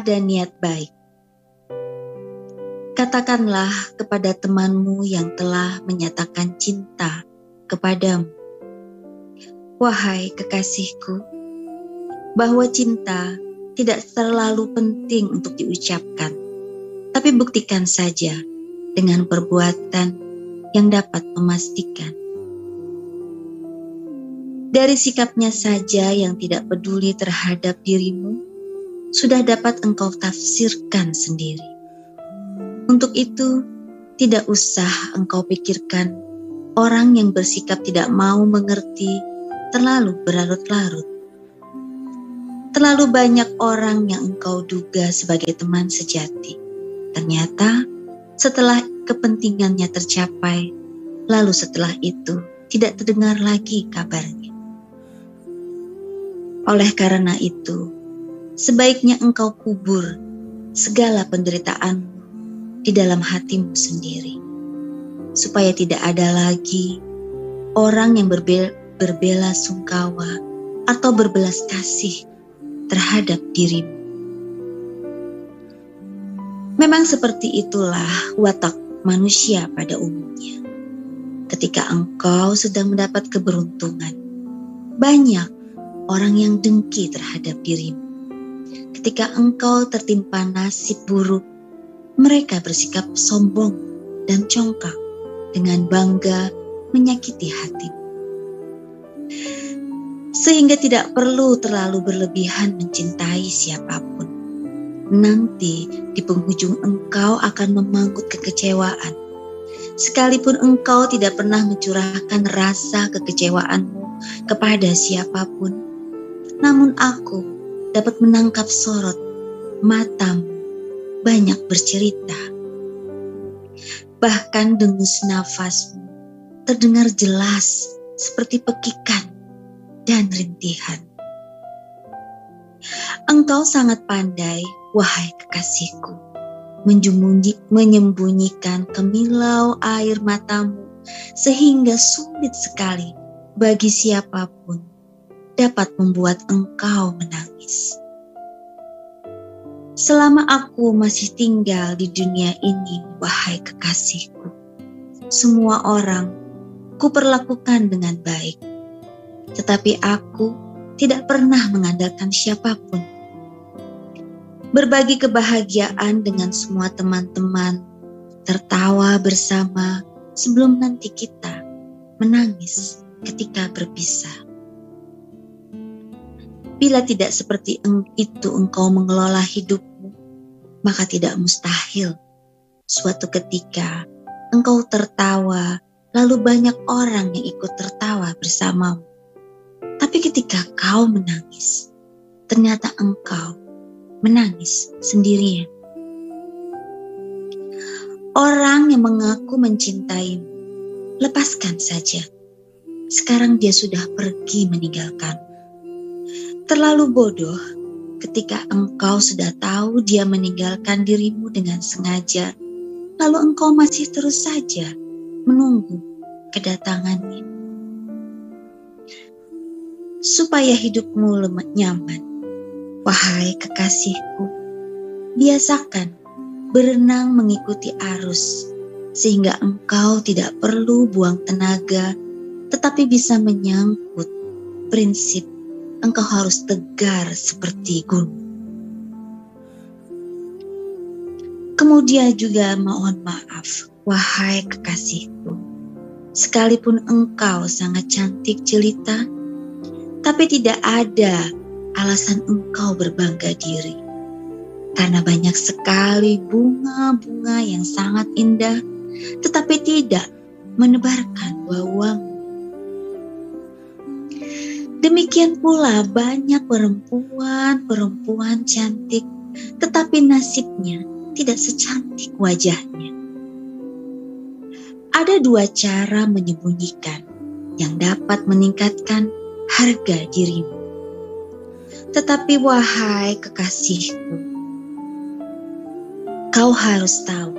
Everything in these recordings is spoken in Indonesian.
ada niat baik. Katakanlah kepada temanmu yang telah menyatakan cinta kepadamu, wahai kekasihku, bahwa cinta tidak terlalu penting untuk diucapkan, tapi buktikan saja dengan perbuatan yang dapat memastikan. Dari sikapnya saja yang tidak peduli terhadap dirimu, sudah dapat engkau tafsirkan sendiri. Untuk itu, tidak usah engkau pikirkan orang yang bersikap tidak mau mengerti terlalu berlarut-larut. Terlalu banyak orang yang engkau duga sebagai teman sejati. Ternyata setelah kepentingannya tercapai, lalu setelah itu tidak terdengar lagi kabarnya. Oleh karena itu, sebaiknya engkau kubur segala penderitaanmu di dalam hatimu sendiri, supaya tidak ada lagi orang yang berbela sungkawa atau berbelas kasih terhadap dirimu. Memang seperti itulah watak manusia pada umumnya. Ketika engkau sedang mendapat keberuntungan, banyak orang yang dengki terhadap dirimu. Ketika engkau tertimpa nasib buruk, mereka bersikap sombong dan congkak dengan bangga menyakiti hatimu. Sehingga tidak perlu terlalu berlebihan mencintai siapapun. Nanti di penghujung engkau akan memanggut kekecewaan. Sekalipun engkau tidak pernah mencurahkan rasa kekecewaanmu kepada siapapun, namun aku dapat menangkap sorot matamu banyak bercerita. Bahkan dengus nafasmu terdengar jelas seperti pekikan dan rintihan. Engkau sangat pandai, wahai kekasihku, menyembunyikan kemilau air matamu sehingga sulit sekali bagi siapapun dapat membuat engkau menangis. Selama aku masih tinggal di dunia ini, wahai kekasihku, semua orang kuperlakukan dengan baik. Tetapi aku tidak pernah mengandalkan siapapun. Berbagi kebahagiaan dengan semua teman-teman, tertawa bersama sebelum nanti kita menangis ketika berpisah. Bila tidak seperti itu engkau mengelola hidupmu, maka tidak mustahil suatu ketika engkau tertawa, lalu banyak orang yang ikut tertawa bersamamu. Tapi ketika kau menangis, ternyata engkau menangis sendirian. Orang yang mengaku mencintaimu, lepaskan saja. Sekarang dia sudah pergi meninggalkanmu. Terlalu bodoh ketika engkau sudah tahu dia meninggalkan dirimu dengan sengaja, lalu engkau masih terus saja menunggu kedatangannya. Supaya hidupmu nyaman, wahai kekasihku, biasakan berenang mengikuti arus, sehingga engkau tidak perlu buang tenaga, tetapi bisa menyangkut prinsip engkau harus tegar seperti gunung. Kemudian juga mohon maaf, wahai kekasihku, sekalipun engkau sangat cantik jelita, tapi tidak ada alasan engkau berbangga diri. Karena banyak sekali bunga-bunga yang sangat indah, tetapi tidak menebarkan bauanmu. Demikian pula banyak perempuan cantik, tetapi nasibnya tidak secantik wajahnya. Ada dua cara menyembunyikan yang dapat meningkatkan harga dirimu. Tetapi wahai kekasihku, kau harus tahu,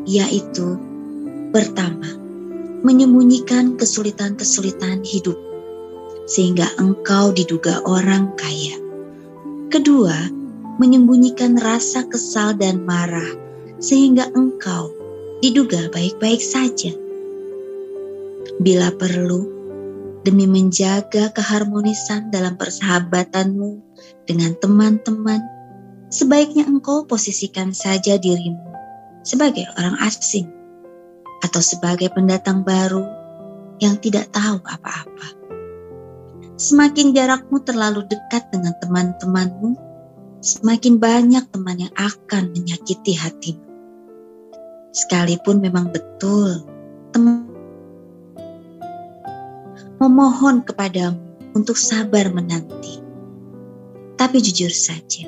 yaitu pertama, menyembunyikan kesulitan-kesulitan hidup, sehingga engkau diduga orang kaya. Kedua, menyembunyikan rasa kesal dan marah sehingga engkau diduga baik-baik saja. Bila perlu, demi menjaga keharmonisan dalam persahabatanmu dengan teman-teman, sebaiknya engkau posisikan saja dirimu sebagai orang asing atau sebagai pendatang baru yang tidak tahu apa-apa. Semakin jarakmu terlalu dekat dengan teman-temanmu, semakin banyak teman yang akan menyakiti hatimu. Sekalipun memang betul teman memohon kepadamu untuk sabar menanti, tapi jujur saja,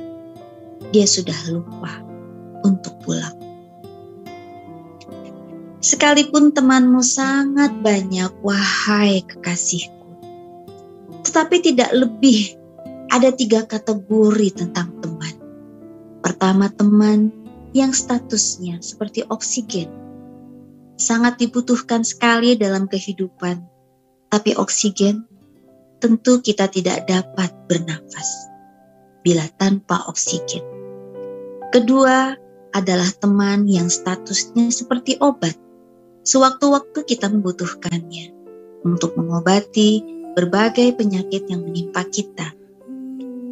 dia sudah lupa untuk pulang. Sekalipun temanmu sangat banyak, wahai kekasihku, tetapi tidak lebih ada 3 kategori tentang teman. Pertama, teman yang statusnya seperti oksigen. Sangat dibutuhkan sekali dalam kehidupan, tapi oksigen tentu kita tidak dapat bernafas bila tanpa oksigen. Kedua adalah teman yang statusnya seperti obat. Sewaktu-waktu kita membutuhkannya untuk mengobati berbagai penyakit yang menimpa kita.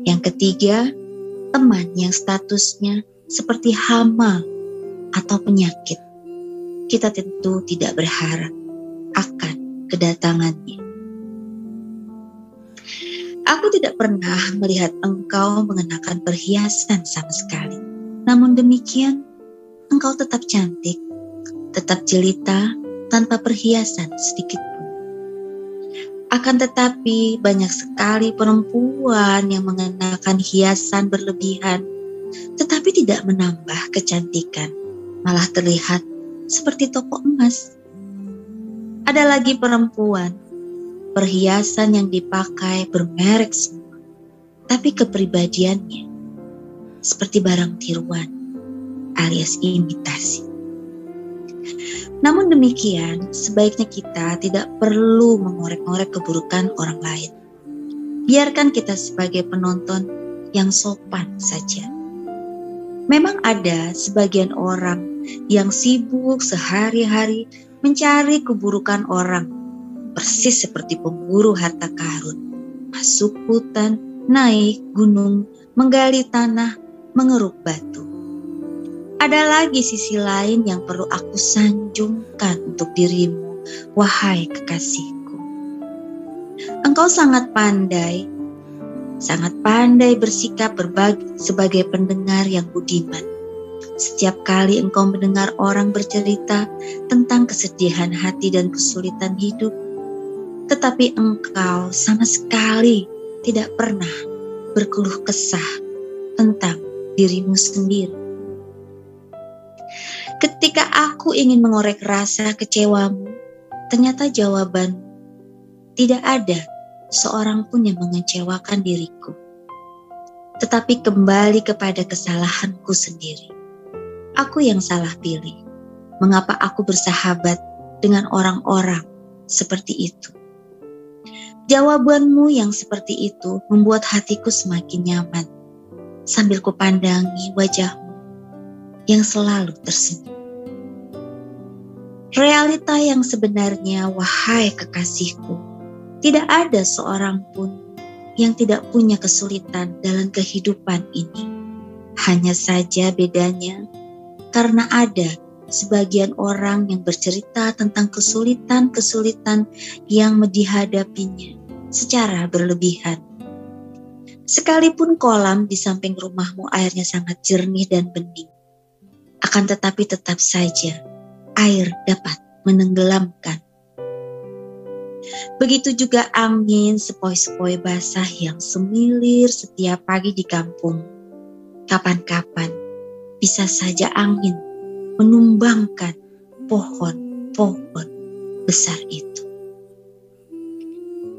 Yang ketiga, teman yang statusnya seperti hama atau penyakit. Kita tentu tidak berharap akan kedatangannya. Aku tidak pernah melihat engkau mengenakan perhiasan sama sekali. Namun demikian, engkau tetap cantik, tetap jelita tanpa perhiasan sedikit pun. Akan tetapi banyak sekali perempuan yang mengenakan hiasan berlebihan, tetapi tidak menambah kecantikan, malah terlihat seperti toko emas. Ada lagi perempuan, perhiasan yang dipakai bermerek semua, tapi kepribadiannya seperti barang tiruan alias imitasi. Namun demikian, sebaiknya kita tidak perlu mengorek-ngorek keburukan orang lain. Biarkan kita sebagai penonton yang sopan saja. Memang ada sebagian orang yang sibuk sehari-hari mencari keburukan orang, persis seperti pemburu harta karun, masuk hutan, naik gunung, menggali tanah, mengeruk batu. Ada lagi sisi lain yang perlu aku sanjungkan untuk dirimu, wahai kekasihku. Engkau sangat pandai bersikap sebagai pendengar yang budiman. Setiap kali engkau mendengar orang bercerita tentang kesedihan hati dan kesulitan hidup, tetapi engkau sama sekali tidak pernah berkeluh kesah tentang dirimu sendiri. Ketika aku ingin mengorek rasa kecewamu, ternyata jawaban tidak ada seorang pun yang mengecewakan diriku. Tetapi kembali kepada kesalahanku sendiri. Aku yang salah pilih. Mengapa aku bersahabat dengan orang-orang seperti itu? Jawabanmu yang seperti itu membuat hatiku semakin nyaman sambil kupandangi wajahmu yang selalu tersenyum. Realita yang sebenarnya, wahai kekasihku, tidak ada seorang pun yang tidak punya kesulitan dalam kehidupan ini. Hanya saja bedanya, karena ada sebagian orang yang bercerita tentang kesulitan-kesulitan yang dihadapinya secara berlebihan. Sekalipun kolam di samping rumahmu airnya sangat jernih dan bening, akan tetapi tetap saja air dapat menenggelamkan. Begitu juga angin sepoi-sepoi basah yang semilir setiap pagi di kampung. Kapan-kapan bisa saja angin menumbangkan pohon-pohon besar itu.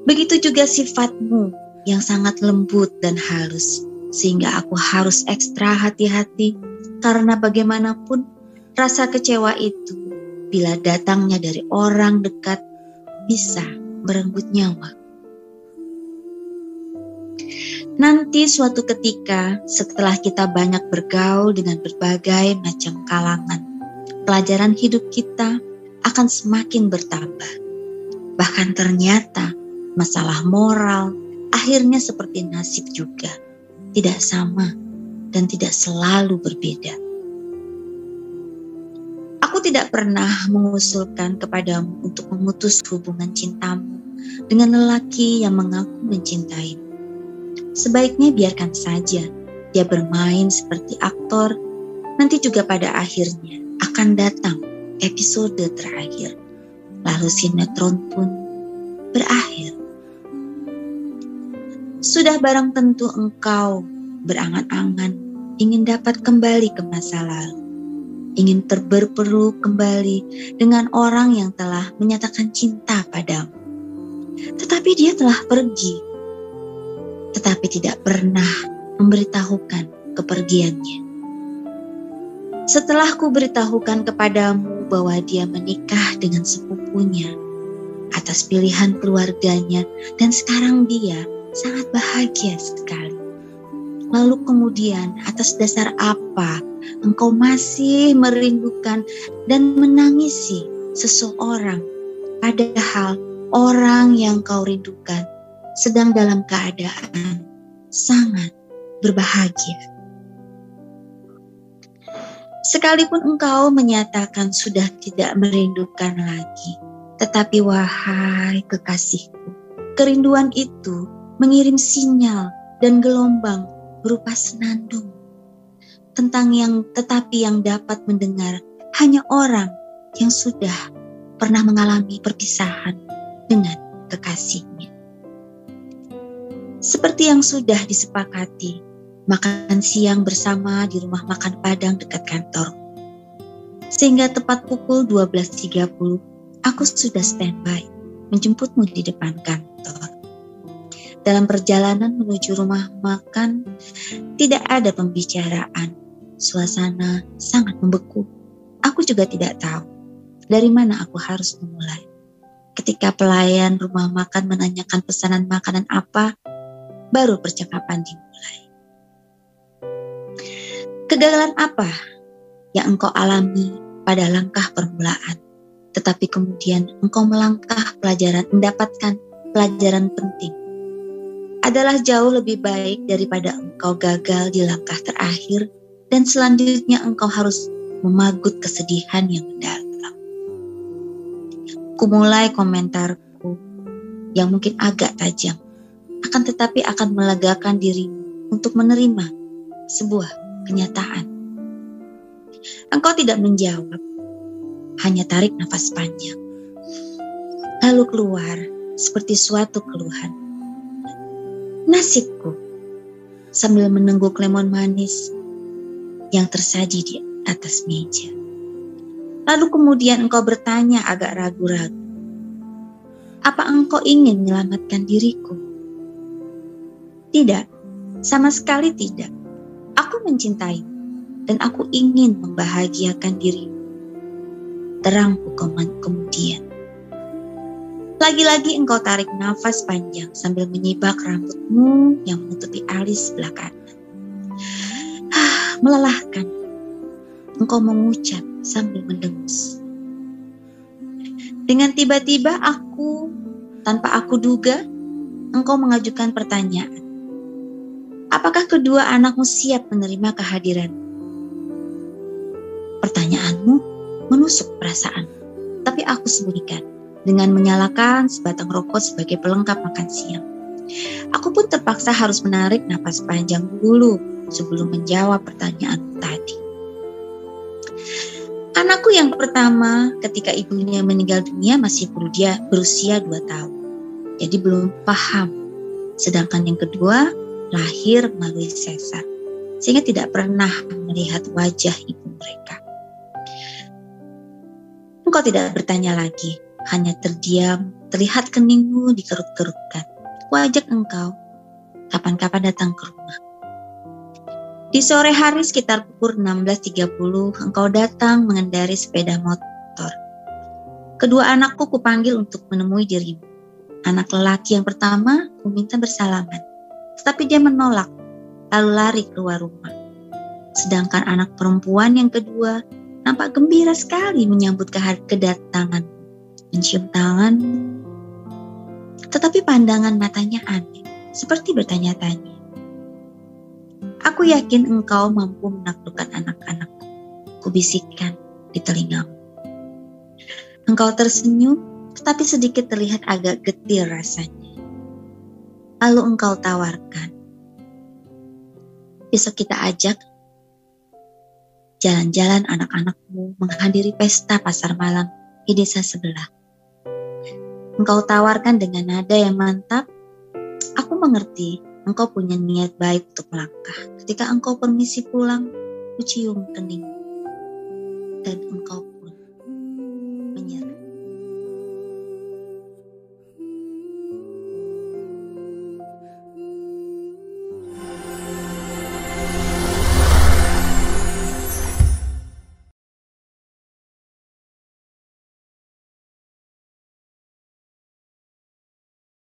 Begitu juga sifatmu yang sangat lembut dan halus, sehingga aku harus ekstra hati-hati karena bagaimanapun rasa kecewa itu bila datangnya dari orang dekat bisa merenggut nyawa. Nanti suatu ketika setelah kita banyak bergaul dengan berbagai macam kalangan, pelajaran hidup kita akan semakin bertambah. Bahkan ternyata masalah moral akhirnya seperti nasib juga, tidak sama dan tidak selalu berbeda. Aku tidak pernah mengusulkan kepadamu untuk memutus hubungan cintamu dengan lelaki yang mengaku mencintaimu. Sebaiknya biarkan saja dia bermain seperti aktor, nanti juga pada akhirnya akan datang episode terakhir. Lalu sinetron pun berakhir. Sudah barang tentu engkau berangan-angan ingin dapat kembali ke masa lalu. Ingin berpeluk kembali dengan orang yang telah menyatakan cinta padamu. Tetapi dia telah pergi. Tetapi tidak pernah memberitahukan kepergiannya. Setelah ku beritahukan kepadamu bahwa dia menikah dengan sepupunya atas pilihan keluarganya dan sekarang dia sangat bahagia sekali. Lalu kemudian atas dasar apa engkau masih merindukan dan menangisi seseorang padahal orang yang kau rindukan sedang dalam keadaan sangat berbahagia. Sekalipun engkau menyatakan sudah tidak merindukan lagi, tetapi wahai kekasihku, kerinduan itu mengirim sinyal dan gelombang berupa senandung tetapi yang dapat mendengar hanya orang yang sudah pernah mengalami perpisahan dengan kekasihnya. Seperti yang sudah disepakati, makan siang bersama di rumah makan Padang dekat kantor. Sehingga tepat pukul 12.30, aku sudah standby menjemputmu di depan kantor. Dalam perjalanan menuju rumah makan, tidak ada pembicaraan. Suasana sangat membeku. Aku juga tidak tahu dari mana aku harus memulai. Ketika pelayan rumah makan menanyakan pesanan makanan apa, baru percakapan dimulai. Kegagalan apa yang engkau alami pada langkah permulaan, tetapi kemudian engkau mendapatkan pelajaran penting, adalah jauh lebih baik daripada engkau gagal di langkah terakhir dan selanjutnya engkau harus memagut kesedihan yang mendalam. Kumulai komentarku yang mungkin agak tajam, akan tetapi akan melegakan dirimu untuk menerima sebuah kenyataan. Engkau tidak menjawab, hanya tarik nafas panjang. Lalu keluar seperti suatu keluhan. Nasibku, sambil menengguk lemon manis yang tersaji di atas meja. Lalu kemudian engkau bertanya agak ragu-ragu, apa engkau ingin menyelamatkan diriku? Tidak, sama sekali tidak. Aku mencintaimu dan aku ingin membahagiakan dirimu. Terangku kemudian. Lagi-lagi engkau tarik nafas panjang sambil menyibak rambutmu yang menutupi alis sebelah kanan. Melelahkan. Engkau mengucap sambil mendengus. Dengan tiba-tiba tanpa aku duga, engkau mengajukan pertanyaan. Apakah kedua anakmu siap menerima kehadiran? Pertanyaanmu menusuk perasaan, tapi aku sembunyikan dengan menyalakan sebatang rokok sebagai pelengkap makan siang. Aku pun terpaksa harus menarik napas panjang dulu sebelum menjawab pertanyaan tadi. Anakku yang pertama ketika ibunya meninggal dunia masih berusia 2 tahun, jadi belum paham. Sedangkan yang kedua lahir melalui sesar, sehingga tidak pernah melihat wajah ibu mereka. Engkau tidak bertanya lagi, hanya terdiam, terlihat keningmu dikerut-kerutkan. Wajah engkau kapan-kapan datang ke rumah. Di sore hari sekitar pukul 16.30, engkau datang mengendari sepeda motor. Kedua anakku kupanggil untuk menemui dirimu. Anak lelaki yang pertama, ku minta bersalaman. Tetapi dia menolak, lalu lari keluar rumah. Sedangkan anak perempuan yang kedua nampak gembira sekali menyambut kedatangan, mencium tanganmu. Tetapi pandangan matanya aneh, seperti bertanya-tanya. Aku yakin engkau mampu menaklukkan anak-anakku, kubisikkan di telingamu. Engkau tersenyum, tetapi sedikit terlihat agak getir rasanya. Lalu engkau tawarkan, besok kita ajak jalan-jalan anak-anakmu menghadiri pesta pasar malam di desa sebelah. Engkau tawarkan dengan nada yang mantap. Aku mengerti engkau punya niat baik untuk melangkah. Ketika engkau permisi pulang, ku cium kening dan engkau